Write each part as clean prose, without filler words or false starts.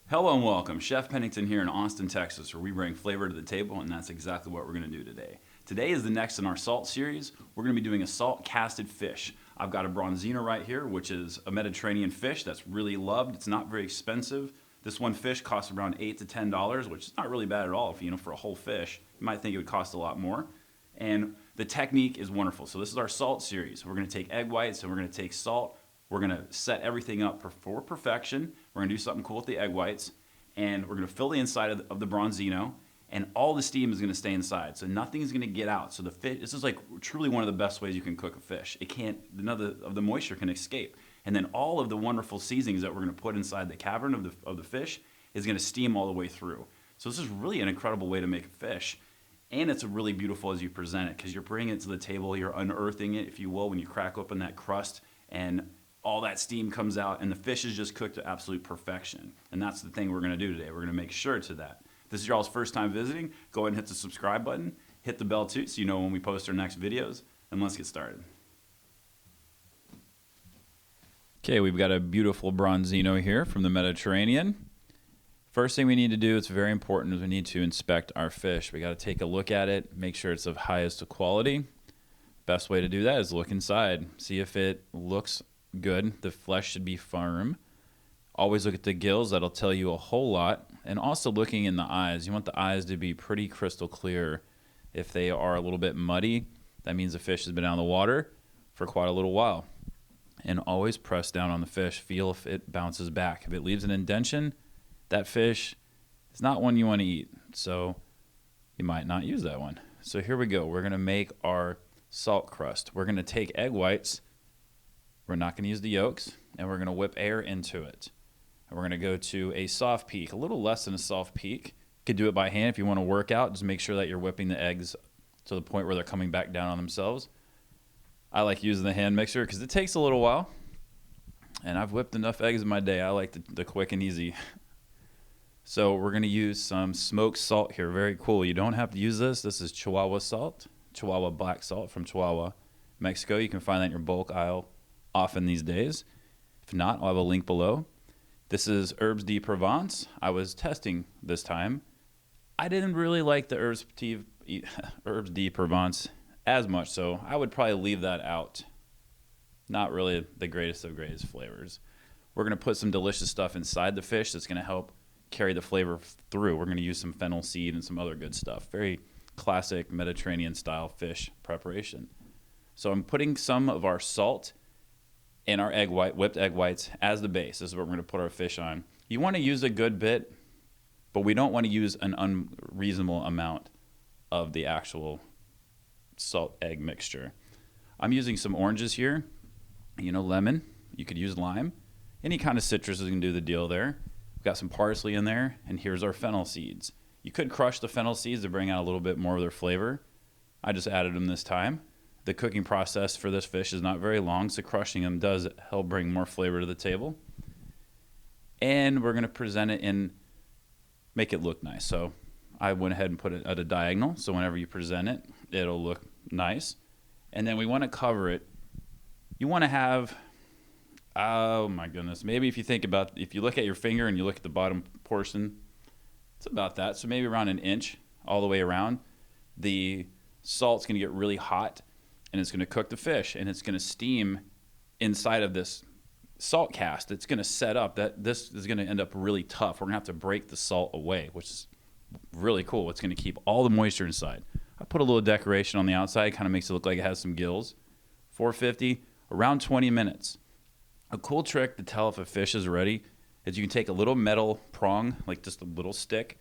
Hello and welcome. Chef Pennington here in Austin, Texas, where we bring flavor to the table, and that's exactly what we're going to do today. Today is the next in our salt series. We're going to be doing a salt-casted fish. I've got a Branzino right here, which is a Mediterranean fish that's really loved. It's not very expensive. This one fish costs around $8 to $10, which is not really bad at all. For a whole fish, you might think it would cost a lot more. And the technique is wonderful. So this is our salt series. We're going to take egg whites and we're going to take salt. We're going to set everything up for perfection. We're going to do something cool with the egg whites. And we're going to fill the inside of the Branzino. And all the steam is going to stay inside. So nothing's going to get out. So the fish, this is like truly one of the best ways you can cook a fish. None of the moisture can escape. And then all of the wonderful seasonings that we're going to put inside the cavern of the fish is going to steam all the way through. So this is really an incredible way to make a fish. And it's really beautiful as you present it because you're bringing it to the table. You're unearthing it, if you will, when you crack open that crust and all that steam comes out and the fish is just cooked to absolute perfection. And that's the thing we're going to do today. We're going to make sure to that. If this is y'all's first time visiting, go ahead and hit the subscribe button, hit the bell too so you know when we post our next videos, and let's get started. Okay, we've got a beautiful Branzino here from the Mediterranean. First thing we need to do, it's very important, is we need to inspect our fish. We got to take a look at it, make sure it's of highest quality. Best way to do that is look inside, see if it looks good. The flesh should be firm. Always look at the gills. That'll tell you a whole lot. And also looking in the eyes. You want the eyes to be pretty crystal clear. If they are a little bit muddy, that means the fish has been out of the water for quite a little while. And always press down on the fish. Feel if it bounces back. If it leaves an indentation, that fish is not one you want to eat. So you might not use that one. So here we go. We're going to make our salt crust. We're going to take egg whites. We're not going to use the yolks, and we're going to whip air into it. And we're going to go to a soft peak, a little less than a soft peak. You could do it by hand if you want to work out. Just make sure that you're whipping the eggs to the point where they're coming back down on themselves. I like using the hand mixer because it takes a little while, and I've whipped enough eggs in my day. I like the quick and easy. So we're going to use some smoked salt here. Very cool. You don't have to use this. This is Chihuahua salt, Chihuahua black salt from Chihuahua, Mexico. You can find that in your bulk aisle often these days. If not, I'll have a link below. This is Herbes de Provence. I was testing this time. I didn't really like the Herbes de Provence as much, so I would probably leave that out. Not really the greatest of greatest flavors. We're going to put some delicious stuff inside the fish that's going to help carry the flavor through. We're going to use some fennel seed and some other good stuff. Very classic Mediterranean style fish preparation. So I'm putting some of our salt and our whipped egg whites as the base. This is what we're going to put our fish on. You want to use a good bit, but we don't want to use an unreasonable amount of the actual salt egg mixture. I'm using some oranges here, lemon. You could use lime. Any kind of citrus is going to do the deal there. We've got some parsley in there, and here's our fennel seeds. You could crush the fennel seeds to bring out a little bit more of their flavor. I just added them this time. The cooking process for this fish is not very long, so crushing them does help bring more flavor to the table. And we're going to present it and make it look nice. So I went ahead and put it at a diagonal, so whenever you present it, it'll look nice. And then we want to cover it. You want to have, oh my goodness, maybe if you look at your finger and you look at the bottom portion, it's about that. So maybe around an inch all the way around. The salt's going to get really hot, and it's going to cook the fish, and it's going to steam inside of this salt cast. It's going to set up that this is going to end up really tough. We're going to have to break the salt away, which is really cool. It's going to keep all the moisture inside. I put a little decoration on the outside, kind of makes it look like it has some gills. 450, around 20 minutes. A cool trick to tell if a fish is ready is you can take a little metal prong, like just a little stick,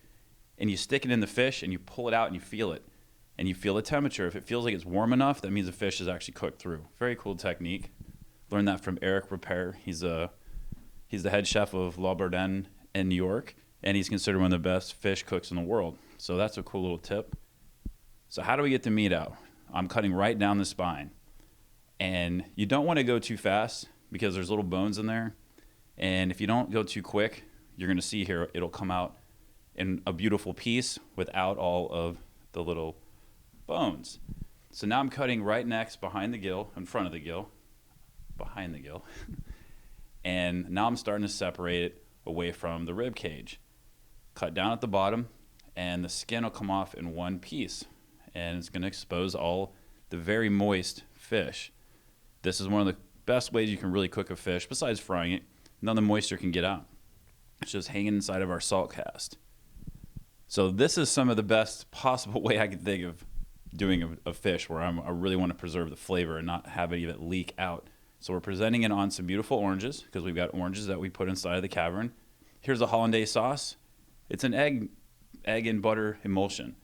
and you stick it in the fish, and you pull it out, and you feel it. And you feel the temperature. If it feels like it's warm enough, that means the fish is actually cooked through. Very cool technique. Learned that from Eric Repair. He's the head chef of La Bourdaine in New York, and he's considered one of the best fish cooks in the world. So that's a cool little tip. So how do we get the meat out? I'm cutting right down the spine. And you don't want to go too fast because there's little bones in there. And if you don't go too quick, you're going to see here, it'll come out in a beautiful piece without all of the little bones. So now I'm cutting right next behind the gill, in front of the gill, behind the gill. And now I'm starting to separate it away from the rib cage. Cut down at the bottom, and the skin will come off in one piece, and it's going to expose all the very moist fish. This is one of the best ways you can really cook a fish, besides frying it. None of the moisture can get out. It's just hanging inside of our salt cast. So this is some of the best possible way I could think of doing a fish where I really want to preserve the flavor and not have any of it leak out. So we're presenting it on some beautiful oranges, because we've got oranges that we put inside of the cavern. Here's the hollandaise sauce. It's an egg and butter emulsion.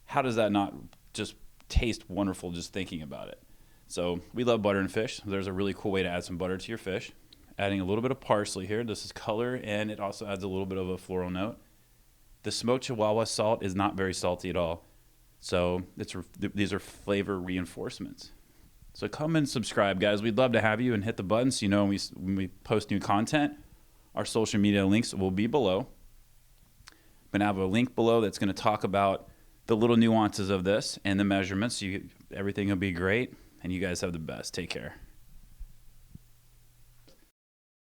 How does that not just taste wonderful just thinking about it? So we love butter and fish. There's a really cool way to add some butter to your fish. Adding a little bit of parsley here. This is color, and it also adds a little bit of a floral note. The smoked Chihuahua salt is not very salty at all. So these are flavor reinforcements. So come and subscribe, guys. We'd love to have you, and hit the button so you know when we post new content. Our social media links will be below. I'm going to have a link below that's going to talk about the little nuances of this and the measurements. Everything will be great, and you guys have the best. Take care.